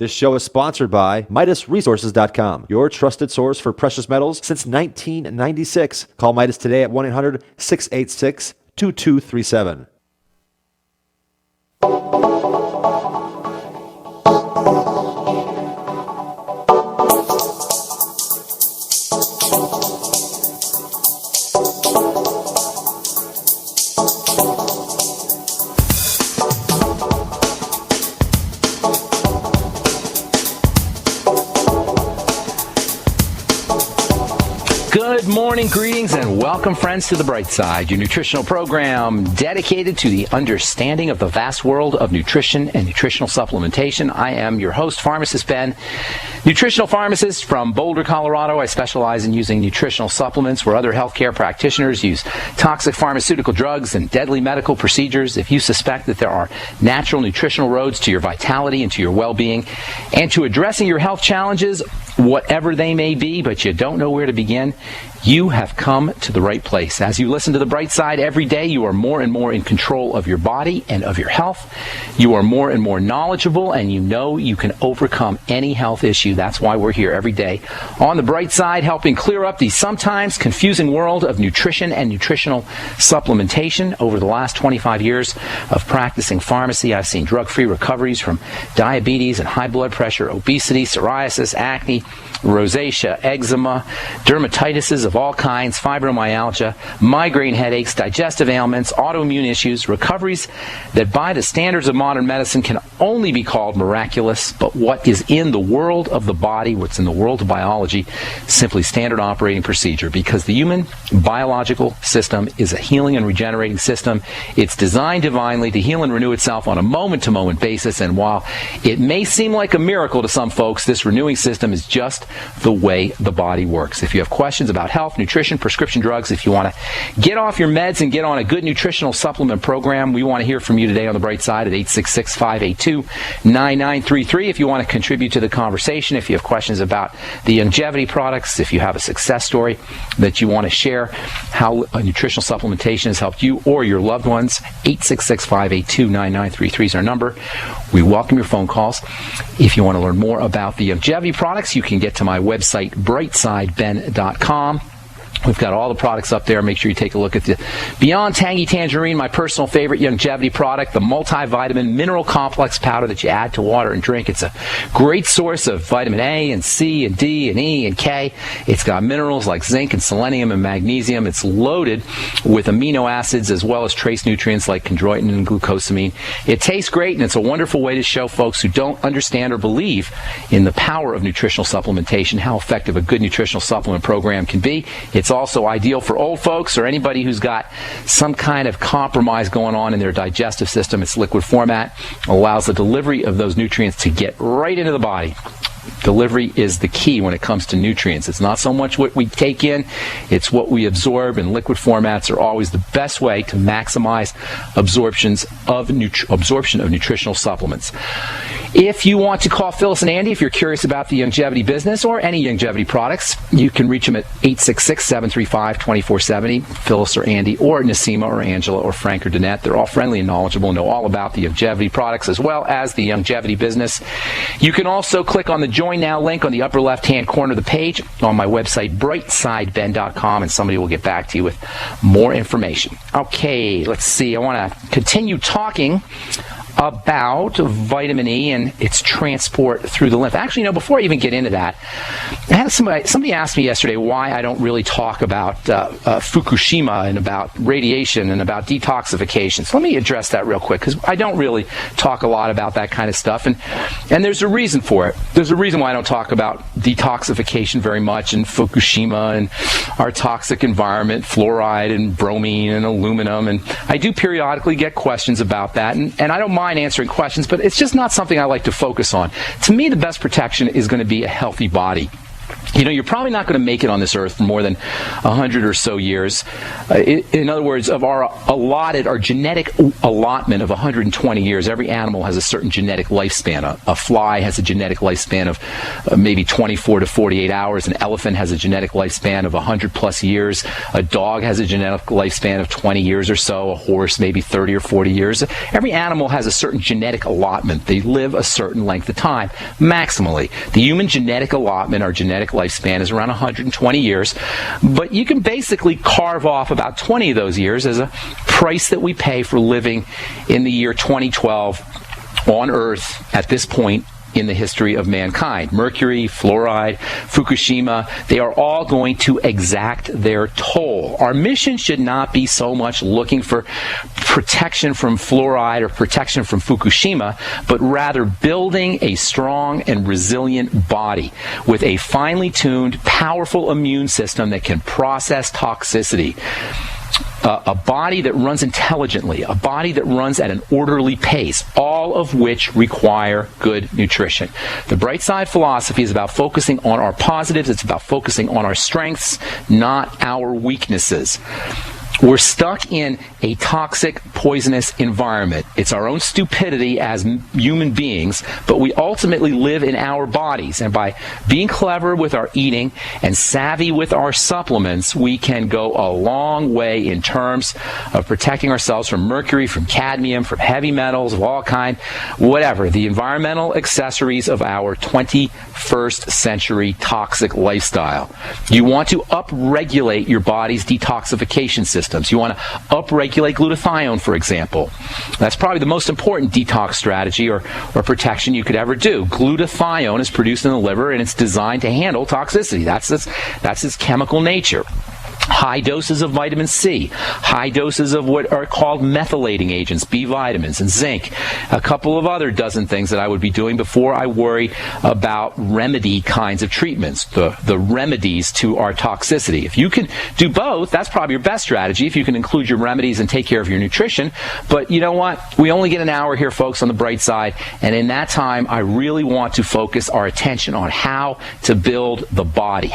This show is sponsored by MidasResources.com, your trusted source for precious metals since 1996. Call Midas today at 1-800-686-2237. Good morning, greetings, and welcome, friends, to The Bright Side, your nutritional program dedicated to the understanding of the vast world of nutrition and nutritional supplementation. I am your host, Pharmacist Ben, nutritional pharmacist from Boulder, Colorado. I specialize in using nutritional supplements where other healthcare practitioners use toxic pharmaceutical drugs and deadly medical procedures. If you suspect that there are natural nutritional roads to your vitality and to your well-being and to addressing your health challenges, whatever they may be, but you don't know where to begin, you have come to the right place. As you listen to The Bright Side every day, you are more and more in control of your body and of your health. You are more and more knowledgeable, and you know you can overcome any health issue. That's why we're here every day on The Bright Side, helping clear up the sometimes confusing world of nutrition and nutritional supplementation. Over the last 25 years of practicing pharmacy, I've seen drug-free recoveries from diabetes and high blood pressure, obesity, psoriasis, acne, rosacea, eczema, dermatitises of all kinds, fibromyalgia, migraine headaches, digestive ailments, autoimmune issues, recoveries that by the standards of modern medicine can only be called miraculous, but what is in the world of the body, what's in the world of biology, simply standard operating procedure, because the human biological system is a healing and regenerating system. It's designed divinely to heal and renew itself on a moment-to-moment basis, and while it may seem like a miracle to some folks, this renewing system is just the way the body works. If you have questions about health, nutrition, prescription drugs, if you want to get off your meds and get on a good nutritional supplement program, we want to hear from you today on The Bright Side at 866-582-9933. If you want to contribute to the conversation, if you have questions about the longevity products, if you have a success story that you want to share, how nutritional supplementation has helped you or your loved ones, 866-582-9933 is our number. We welcome your phone calls. If you want to learn more about the longevity products, you can get to my website, brightsideben.com. We've got all the products up there. Make sure you take a look at the Beyond Tangy Tangerine, my personal favorite longevity product, the multivitamin mineral complex powder that you add to water and drink. It's a great source of vitamin A and C and D and E and K. It's got minerals like zinc and selenium and magnesium. It's loaded with amino acids as well as trace nutrients like chondroitin and glucosamine. It tastes great, and it's a wonderful way to show folks who don't understand or believe in the power of nutritional supplementation how effective a good nutritional supplement program can be. It's also ideal for old folks or anybody who's got some kind of compromise going on in their digestive system. Its liquid format allows the delivery of those nutrients to get right into the body. Delivery is the key when it comes to nutrients. It's not so much what we take in, it's what we absorb, and liquid formats are always the best way to maximize absorption of nutritional supplements. If you want to call Phyllis and Andy, if you're curious about the longevity business or any longevity products, you can reach them at 866-735-2470, Phyllis or Andy, or Nasima or Angela or Frank or Danette. They're all friendly and knowledgeable and know all about the longevity products as well as the longevity business. You can also click on the Join Now link on the upper left-hand corner of the page on my website, brightsideben.com, and somebody will get back to you with more information. Okay, let's see. I want to continue talking about vitamin E and its transport through the lymph. Actually, before I even get into that, I had somebody asked me yesterday why I don't really talk about Fukushima and about radiation and about detoxification. So let me address that real quick, because I don't really talk a lot about that kind of stuff, and there's a reason for it. There's a reason why I don't talk about detoxification very much, and Fukushima and our toxic environment, fluoride and bromine and aluminum, and I do periodically get questions about that, and I don't mind answering questions, but it's just not something I like to focus on. To me, the best protection is going to be a healthy body. You're probably not going to make it on this earth for more than 100 or so years. In other words, of our genetic allotment of 120 years, every animal has a certain genetic lifespan. A fly has a genetic lifespan of maybe 24 to 48 hours. An elephant has a genetic lifespan of 100 plus years. A dog has a genetic lifespan of 20 years or so. A horse maybe 30 or 40 years. Every animal has a certain genetic allotment. They live a certain length of time, maximally. The human genetic allotment, our genetic lifespan, is around 120 years, but you can basically carve off about 20 of those years as a price that we pay for living in the year 2012 on Earth at this point in the history of mankind. Mercury, fluoride, Fukushima, they are all going to exact their toll. Our mission should not be so much looking for protection from fluoride or protection from Fukushima, but rather building a strong and resilient body with a finely tuned, powerful immune system that can process toxicity. A body that runs intelligently, a body that runs at an orderly pace, all of which require good nutrition. The Bright Side philosophy is about focusing on our positives. It's about focusing on our strengths, not our weaknesses. We're stuck in a toxic, poisonous environment. It's our own stupidity as human beings, but we ultimately live in our bodies. And by being clever with our eating and savvy with our supplements, we can go a long way in terms of protecting ourselves from mercury, from cadmium, from heavy metals of all kind, whatever. The environmental accessories of our 21st century toxic lifestyle. You want to upregulate your body's detoxification systems. You want to upregulate glutathione, for example. That's probably the most important detox strategy or protection you could ever do. Glutathione is produced in the liver, and it's designed to handle toxicity. That's its chemical nature. High doses of vitamin C, high doses of what are called methylating agents, B vitamins and zinc, a couple of other dozen things that I would be doing before I worry about remedy kinds of treatments, the remedies to our toxicity. If you can do both, that's probably your best strategy, if you can include your remedies and take care of your nutrition. But you know what? We only get an hour here, folks, on the bright side, and in that time, I really want to focus our attention on how to build the body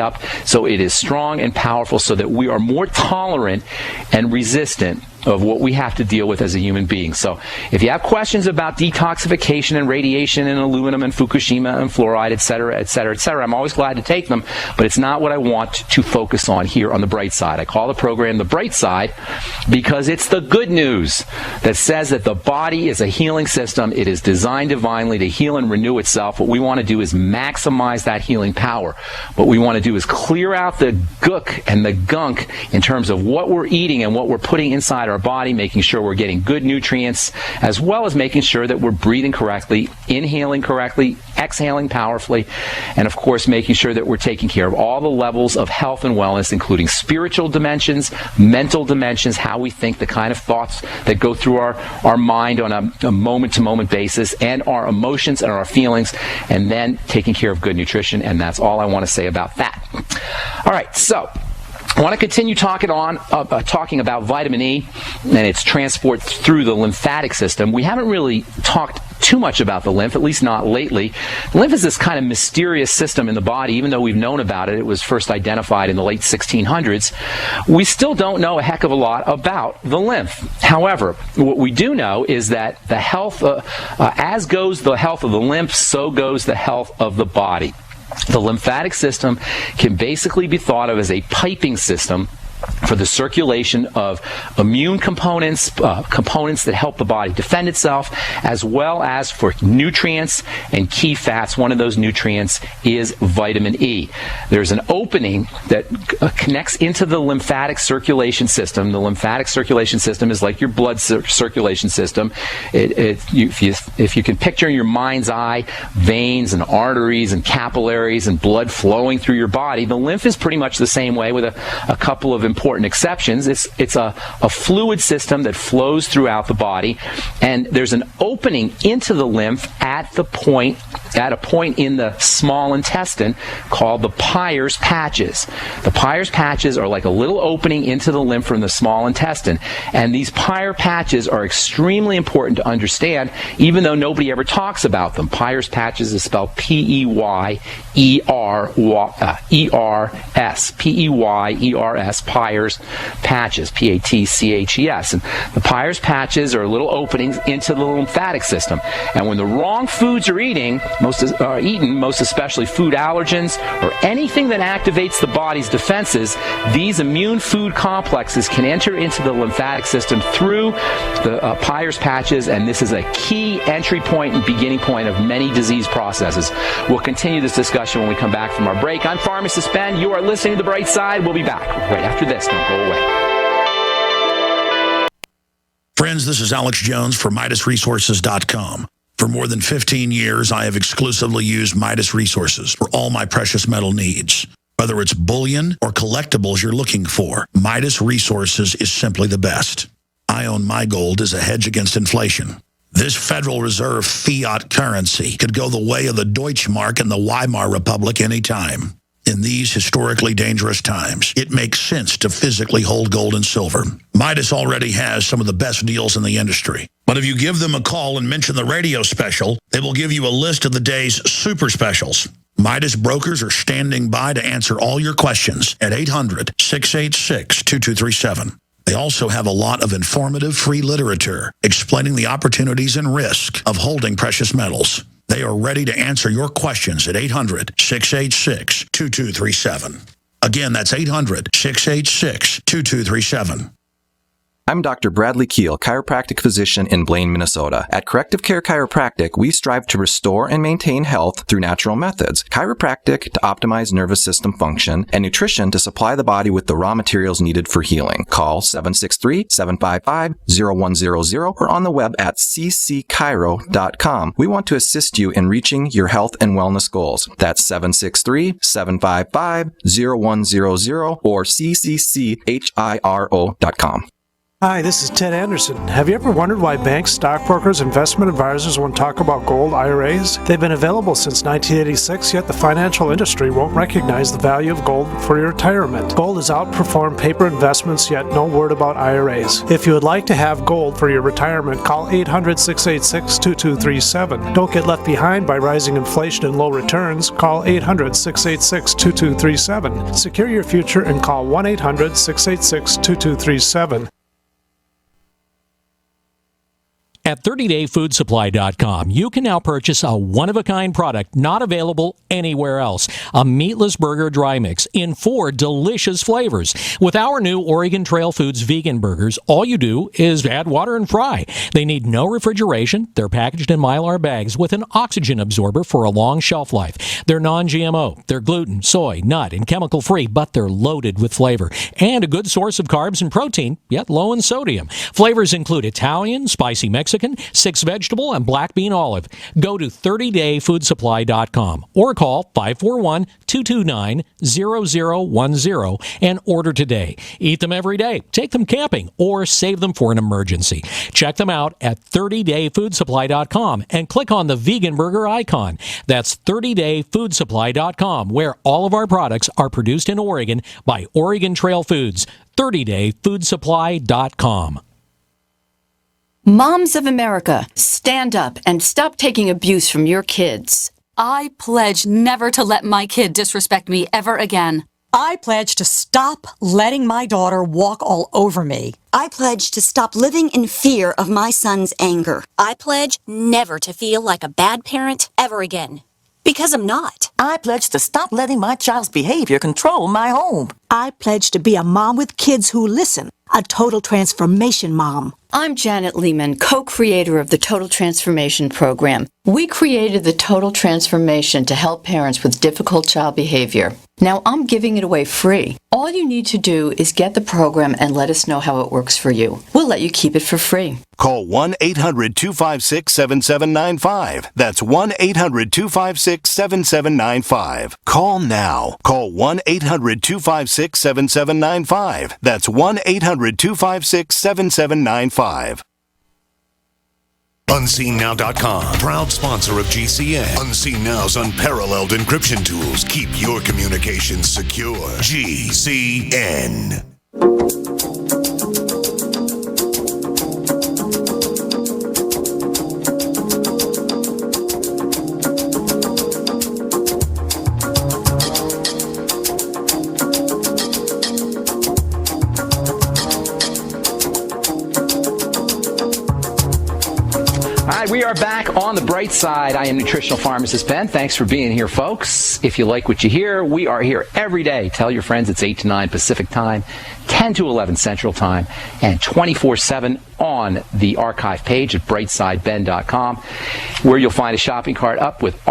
up so it is strong and powerful, so that we are more tolerant and resistant of what we have to deal with as a human being. So if you have questions about detoxification and radiation and aluminum and Fukushima and fluoride, et cetera, I'm always glad to take them, but it's not what I want to focus on here on The Bright Side. I call the program The Bright Side because it's the good news that says that the body is a healing system. It is designed divinely to heal and renew itself. What we want to do is maximize that healing power. What we want to do is clear out the gook and the gunk in terms of what we're eating and what we're putting inside our body, making sure we're getting good nutrients, as well as making sure that we're breathing correctly, inhaling correctly, exhaling powerfully, and of course making sure that we're taking care of all the levels of health and wellness, including spiritual dimensions, mental dimensions, how we think, the kind of thoughts that go through our mind on a moment-to-moment basis, and our emotions and our feelings, and then taking care of good nutrition. And that's all I want to say about that. All right, so I want to continue talking about vitamin E and its transport through the lymphatic system. We haven't really talked too much about the lymph, at least not lately. The lymph is this kind of mysterious system in the body. Even though we've known about it, it was first identified in the late 1600s, we still don't know a heck of a lot about the lymph. However, what we do know is that the health, as goes the health of the lymph, so goes the health of the body. The lymphatic system can basically be thought of as a piping system for the circulation of immune components, components that help the body defend itself, as well as for nutrients and key fats. One of those nutrients is vitamin E. There's an opening that connects into the lymphatic circulation system. The lymphatic circulation system is like your blood circulation system. If you can picture in your mind's eye veins and arteries and capillaries and blood flowing through your body, the lymph is pretty much the same way, with a couple of important exceptions. It's a fluid system that flows throughout the body, and there's an opening into the lymph at the point at a point in the small intestine called the Peyer's patches. The Peyer's patches are like a little opening into the lymph from the small intestine, and these Peyer patches are extremely important to understand, even though nobody ever talks about them. Peyer's patches is spelled P-E-Y-E-R-S, P-E-Y-E-R-S, Peyer's patches, P-A-T-C-H-E-S. And the Peyer's patches are little openings into the lymphatic system. And when the wrong foods are eaten, most especially food allergens or anything that activates the body's defenses, these immune food complexes can enter into the lymphatic system through the Peyer's patches, and this is a key entry point and beginning point of many disease processes. We'll continue this discussion when we come back from our break. I'm Pharmacist Ben. You are listening to The Bright Side. We'll be back right after this. Don't go away. Friends, this is Alex Jones for MidasResources.com. For more than 15 years, I have exclusively used Midas Resources for all my precious metal needs. Whether it's bullion or collectibles you're looking for, Midas Resources is simply the best. I own my gold as a hedge against inflation. This Federal Reserve fiat currency could go the way of the Deutschmark and the Weimar Republic anytime. In these historically dangerous times, it makes sense to physically hold gold and silver. Midas already has some of the best deals in the industry. But if you give them a call and mention the radio special, they will give you a list of the day's super specials. Midas brokers are standing by to answer all your questions at 800-686-2237. They also have a lot of informative free literature explaining the opportunities and risk of holding precious metals. They are ready to answer your questions at 800-686-2237. Again, that's 800-686-2237. I'm Dr. Bradley Keel, chiropractic physician in Blaine, Minnesota. At Corrective Care Chiropractic, we strive to restore and maintain health through natural methods, chiropractic to optimize nervous system function, and nutrition to supply the body with the raw materials needed for healing. Call 763-755-0100 or on the web at ccchiro.com. We want to assist you in reaching your health and wellness goals. That's 763-755-0100 or ccchiro.com. Hi, this is Ted Anderson. Have you ever wondered why banks, stockbrokers, investment advisors won't talk about gold IRAs? They've been available since 1986, yet the financial industry won't recognize the value of gold for your retirement. Gold has outperformed paper investments, yet no word about IRAs. If you would like to have gold for your retirement, call 800-686-2237. Don't get left behind by rising inflation and low returns. Call 800-686-2237. Secure your future and call 1-800-686-2237. At 30dayfoodsupply.com, you can now purchase a one-of-a-kind product not available anywhere else. A meatless burger dry mix in 4 delicious flavors. With our new Oregon Trail Foods vegan burgers, all you do is add water and fry. They need no refrigeration. They're packaged in Mylar bags with an oxygen absorber for a long shelf life. They're non-GMO. They're gluten, soy, nut, and chemical-free, but they're loaded with flavor. And a good source of carbs and protein, yet low in sodium. Flavors include Italian, spicy Mexican, 6 vegetable, and black bean olive. Go to 30dayfoodsupply.com or call 541-229-0010 and order today. Eat them every day, take them camping, or save them for an emergency. Check them out at 30dayfoodsupply.com and click on the vegan burger icon. That's 30dayfoodsupply.com, where all of our products are produced in Oregon by Oregon Trail Foods. 30dayfoodsupply.com. Moms of America, stand up and stop taking abuse from your kids. I pledge never to let my kid disrespect me ever again. I pledge to stop letting my daughter walk all over me. I pledge to stop living in fear of my son's anger. I pledge never to feel like a bad parent ever again. Because I'm not. I pledge to stop letting my child's behavior control my home. I pledge to be a mom with kids who listen, a total transformation mom. I'm Janet Lehman, co-creator of the Total Transformation Program. We created the Total Transformation to help parents with difficult child behavior. Now I'm giving it away free. All you need to do is get the program and let us know how it works for you. We'll let you keep it for free. Call 1-800-256-7795. That's 1-800-256-7795. Call now. Call 1-800-256-7795. That's 1-800-256-7795. UnseenNow.com, proud sponsor of GCN. Unseen Now's unparalleled encryption tools keep your communications secure. GCN. All right, we are back on the bright side. I am nutritional pharmacist Ben. Thanks for being here, folks. If you like what you hear, we are here every day. Tell your friends it's 8 to 9 Pacific time, 10 to 11 Central time, and 24/7 on the archive page at brightsideben.com, where you'll find a shopping cart up with